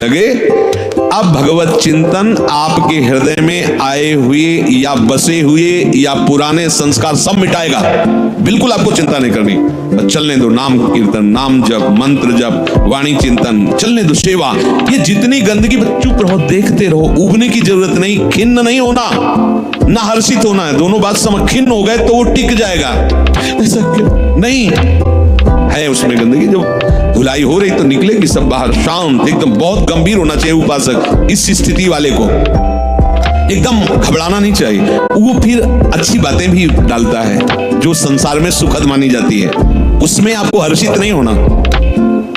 लगे। अब भगवत चिंतन आपके हृदय में आए हुए या बसे हुए या पुराने संस्कार सब मिटाएगा। बिल्कुल आपको चिंता नहीं करनी। चलने दो नाम कीर्तन, नाम जप, मंत्र जप, वाणी चिंतन, चलने दो सेवा। ये जितनी गंदगी, चुप रहो, देखते रहो, उबने की जरूरत नहीं, खिन्न नहीं होना, ना हर्षित होना है। दोनों बात समझ, खिन्न हो गए तो वो टिक जाएगा, ऐसा क्यों नहीं है। उसमें गंदगी जो धुलाई हो रही तो निकलेगी सब बाहर। शांत एकदम, बहुत गंभीर होना चाहिए उपासक। इस स्थिति वाले को एकदम घबराना नहीं चाहिए। वो फिर अच्छी बातें भी डालता है जो संसार में सुखद मानी जाती है, उसमें आपको हर्षित नहीं होना,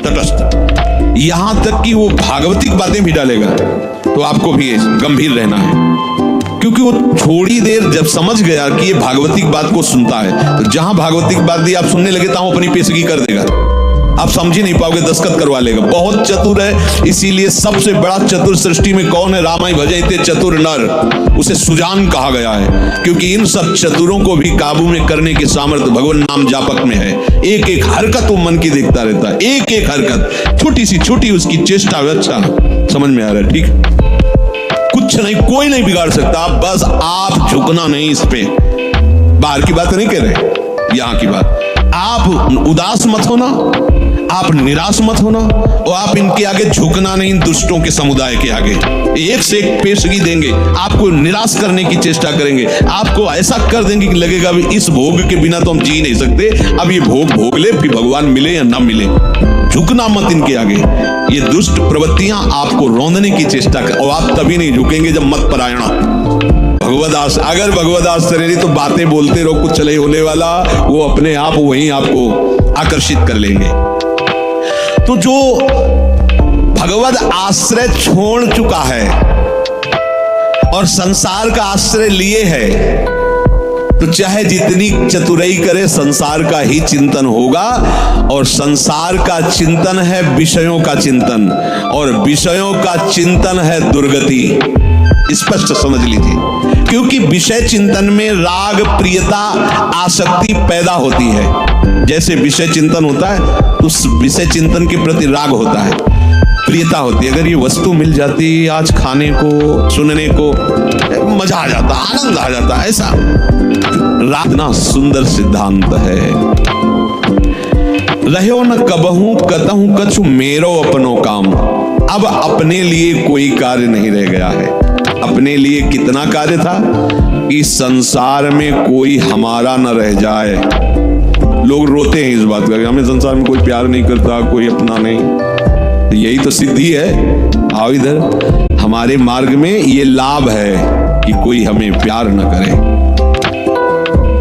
तटस्थ। यहां तक कि वो भागवतिक बातें भी डालेगा तो आपको भी गंभीर रहना है, क्योंकि वो थोड़ी देर जब समझ गया कि ये भागवतिक बात को सुनता है, तो जहां भागवतिक बात दी आप सुनने लगे तो अपनी पेशगी कर देगा। आप समझ ही नहीं पाओगे, दस्तखत करवा लेगा। बहुत चतुर है। इसीलिए सबसे बड़ा चतुर सृष्टि में कौन है? रामाय भजते चतुर नर, उसे सुजान कहा गया है, क्योंकि इन सब चतुरों को भी काबू में करने की सामर्थ्य भगवान नाम जापक में है। एक एक हरकत वो मन की देखता रहता है, एक एक हरकत, छोटी सी छोटी उसकी चेष्टा। अच्छा समझ में आ रहा है? ठीक, कुछ नहीं, कोई नहीं बिगाड़ सकता। बस आप झुकना नहीं इस पे। बाहर की बात नहीं कह रहे, यहां की बात। आप उदास मत होना, आप निराश मत होना, और आप इनके आगे झुकना नहीं। इन दुष्टों के समुदाय के आगे एक से एक पेशगी देंगे, आपको निराश करने की चेष्टा करेंगे, आपको ऐसा कर देंगे कि लगेगा भी इस भोग के बिना तो हम जी नहीं सकते, अब ये भोग भोग ले, फिर भगवान मिले या ना मिले। झुकना मत इनके आगे। ये दुष्ट प्रवृत्तियां आपको रौंदने की चेष्टा कर, और आप तभी नहीं झुकेंगे जब मत परायणा। भगवदास, अगर भगवदास शरीरी तो बातें बोलते रहो, कुछ चले होने वाला, वो अपने आप वहीं आपको आकर्षित कर लेंगे। तो जो भगवद आश्रय छोड़ चुका है और संसार का आश्रय लिए है, तो चाहे जितनी चतुराई करे, संसार का ही चिंतन होगा। और संसार का चिंतन है विषयों का चिंतन, और विषयों का चिंतन है दुर्गति। स्पष्ट समझ लीजिए, क्योंकि विषय चिंतन में राग, प्रियता, आसक्ति पैदा होती है। जैसे विषय चिंतन होता है तो उस विषय चिंतन के प्रति राग होता है, प्रियता होती है। अगर ये वस्तु मिल जाती आज खाने को, सुनने को, मजा आ जाता, आनंद आ जाता, ऐसा राग ना सुंदर सिद्धांत है। रहो न कबहू कतहू कछु मेरो अपनो काम। अब अपने लिए कोई कार्य नहीं रह गया है। अपने लिए कितना कार्य था कि संसार में कोई हमारा न रह जाए। लोग रोते हैं इस बात का, हमें संसार में कोई प्यार नहीं करता, कोई अपना नहीं। तो यही तो सिद्धि है। आओ इधर, हमारे मार्ग में ये लाभ है कि कोई हमें प्यार न करे।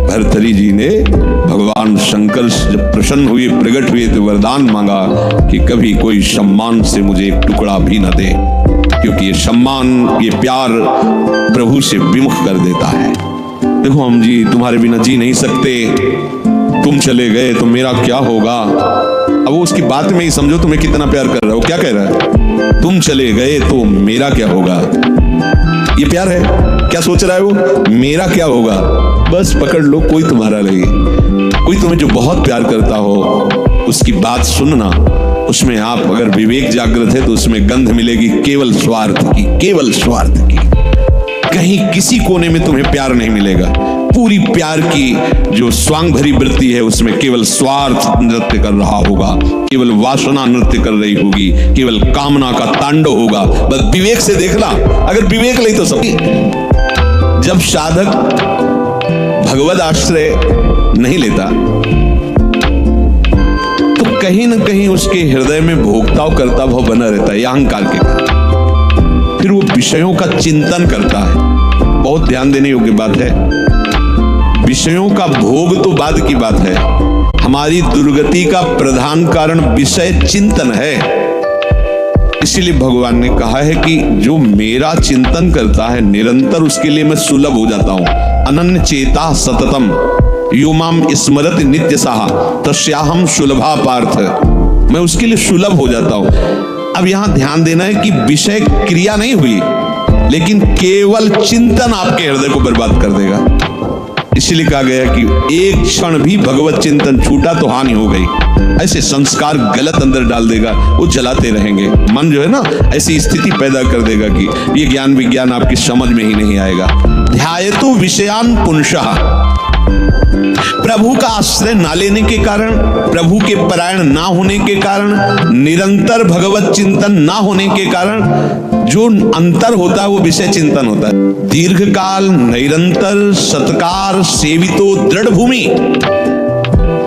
भर्तृहरि जी ने भगवान शंकर जब प्रसन्न हुए, प्रकट हुए, तो वरदान मांगा कि कभी कोई सम्मान से मुझे एक टुकड़ा भी न दे, क्योंकि ये सम्मान, ये प्यार प्रभु से विमुख कर देता है। देखो हम जी तुम्हारे बिना जी नहीं सकते, तुम चले गए तो मेरा क्या होगा। अब वो उसकी बात में ही समझो तुम्हें कितना प्यार कर रहा है। वो क्या कह रहा है? तुम चले गए तो मेरा क्या होगा। ये प्यार है। क्या सोच रहा है वो? मेरा क्या होगा। बस पकड़ लो, कोई तुम्हारा नहीं। कोई तुम्हें जो बहुत प्यार करता हो उसकी बात सुनना, उसमें आप अगर विवेक जागृत है तो उसमें गंध मिलेगी केवल स्वार्थ की, केवल स्वार्थ की। कहीं किसी कोने में तुम्हें प्यार नहीं मिलेगा। पूरी प्यार की जो स्वांग भरी वृत्ति है उसमें केवल स्वार्थ नृत्य कर रहा होगा, केवल वासना नृत्य कर रही होगी, केवल कामना का तांडव होगा। बस विवेक से देखना, अगर विवेक नहीं तो सब। जब साधक भगवद आश्रय नहीं लेता तो कहीं न कहीं उसके हृदय में भोक्ता और कर्ता भाव बना रहता है, अहंकार के कारण। फिर वो विषयों का चिंतन करता है। बहुत ध्यान देने योग्य बात है। विषयों का भोग तो बाद की बात है, हमारी दुर्गति का प्रधान कारण विषय चिंतन है। इसीलिए भगवान ने कहा है कि जो मेरा चिंतन करता है निरंतर, उसके लिए मैं सुलभ हो जाता हूं। अनन्य चेता सततम यो माम स्मरत नित्य साहा तस्याहम सुलभा पार्थ। मैं उसके लिए सुलभ हो जाता हूं। अब यहां ध्यान देना है कि विषय क्रिया नहीं हुई, लेकिन केवल चिंतन आपके हृदय को बर्बाद कर देगा। इसलिए कहा गया कि एक क्षण भी भगवत चिंतन छूटा तो हानि हो गई। ऐसे संस्कार गलत अंदर डाल देगा, वो जलाते रहेंगे। मन जो है ना ऐसी स्थिति पैदा कर देगा कि ये ज्ञान विज्ञान आपकी समझ में ही नहीं आएगा। ध्यायतु विषयान पुंसः, प्रभु का आश्रय ना लेने के कारण, प्रभु के परायण ना होने के कारण, निरंतर भगवत चिंतन ना होने के कारण जो अंतर होता है वो विषय चिंतन होता है। दीर्घकाल निरंतर सत्कार सेवितो दृढ़ भूमि,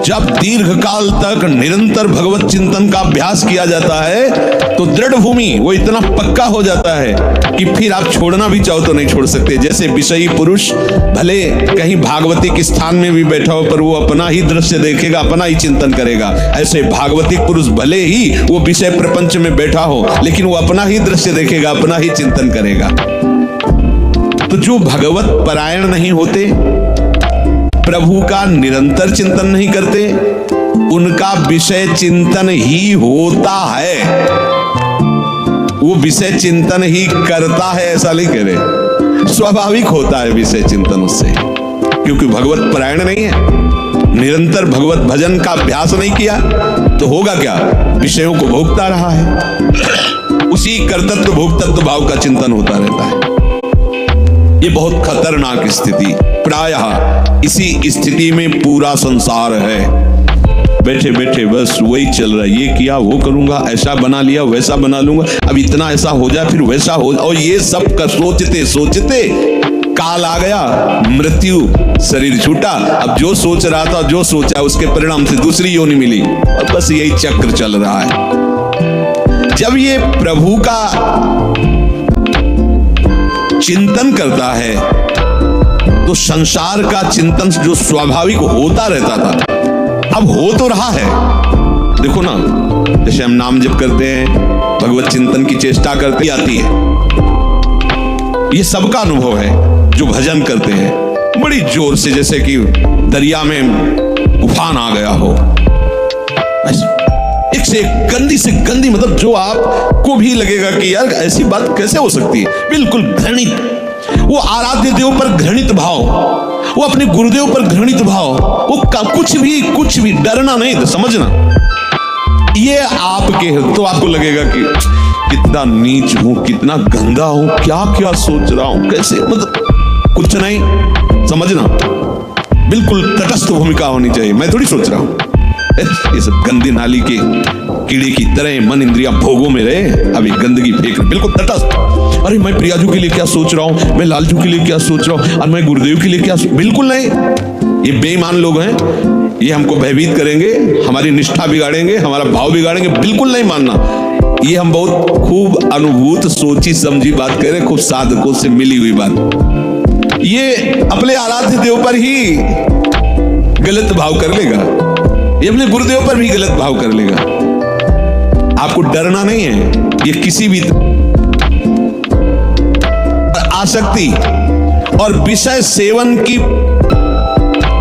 जब दीर्घ काल तक निरंतर भगवत चिंतन का अभ्यास किया जाता है तो दृढ़ भूमि वो इतना पक्का हो जाता है कि फिर आप छोड़ना भी चाहो तो नहीं छोड़ सकते। जैसे विषयी पुरुष भले कहीं भागवतिक स्थान में भी बैठा हो पर वो अपना ही दृश्य देखेगा, अपना ही चिंतन करेगा, ऐसे भागवतिक पुरुष भले ही वो विषय प्रपंच में बैठा हो लेकिन वो अपना ही दृश्य देखेगा, अपना ही चिंतन करेगा। तो जो भगवत परायण नहीं होते, प्रभु का निरंतर चिंतन नहीं करते, उनका विषय चिंतन ही होता है, वो विषय चिंतन ही करता है ऐसा नहीं कह रहे, स्वाभाविक होता है विषय चिंतन उससे, क्योंकि भगवत परायण नहीं है, निरंतर भगवत भजन का अभ्यास नहीं किया तो होगा क्या, विषयों को भोगता रहा है, उसी कर्तृत्व भोक्तृत्व भाव का चिंतन होता रहता है। ये बहुत खतरनाक स्थिति, प्रायः इसी स्थिति में पूरा संसार है। बैठे बैठे बस वही चल रहा है, ये किया वो करूंगा, ऐसा बना लिया वैसा बना लूंगा, अब इतना ऐसा हो जाए फिर वैसा हो, और ये सब का सोचते सोचते काल आ गया, मृत्यु, शरीर छूटा। अब जो सोच रहा था, जो सोचा उसके परिणाम से दूसरी योनि मिली, और बस यही चक्र चल रहा है। जब ये प्रभु का चिंतन करता है तो संसार का चिंतन जो स्वाभाविक होता रहता था अब हो तो रहा है। देखो ना, जैसे हम नाम जप करते हैं, भगवत चिंतन की चेष्टा करती आती है, ये सबका अनुभव है जो भजन करते हैं बड़ी जोर से, जैसे कि दरिया में उफान आ गया हो, एक से गंदी से गंदी, मतलब जो आपको भी लगेगा कि यार ऐसी बात कैसे हो सकती है, बिल्कुल घृणित, वो आराध्य देव पर घृणित भाव, वो अपने गुरुदेव पर घृणित भाव, वो कुछ भी डरना नहीं तो समझना ये आपके, तो आपको लगेगा कि कितना नीच हूं, कितना गंदा हूं, क्या क्या सोच रहा हूं, कैसे, मतलब कुछ नहीं, समझना बिल्कुल तटस्थ भूमिका होनी चाहिए। मैं थोड़ी सोच रहा हूं, ये सब गंदी नाली के कीड़े की तरह मन इंद्रिया भोगों में रहे, अभी गंदगी फेंक, बिल्कुल तटस्थ। अरे मैं प्रियाजू के लिए क्या सोच रहा हूं, मैं लालजू के लिए क्या सोच रहा हूं, और मैं गुरुदेव के लिए क्या, बिल्कुल नहीं। ये बेईमान लोग हैं, ये हमको भयभीत करेंगे, हमारी निष्ठा बिगाड़ेंगे, हमारा भाव बिगाड़ेंगे, बिल्कुल नहीं मानना। ये हम बहुत खूब अनुभूत सोची समझी बात कह रहे, खूब साधकों से मिली हुई बात। ये अपने आराध्य देव पर ही गलत भाव कर लेगा, ये अपने गुरुदेव पर भी गलत भाव कर लेगा। आपको डरना नहीं है, ये किसी भी आसक्ति और विषय सेवन की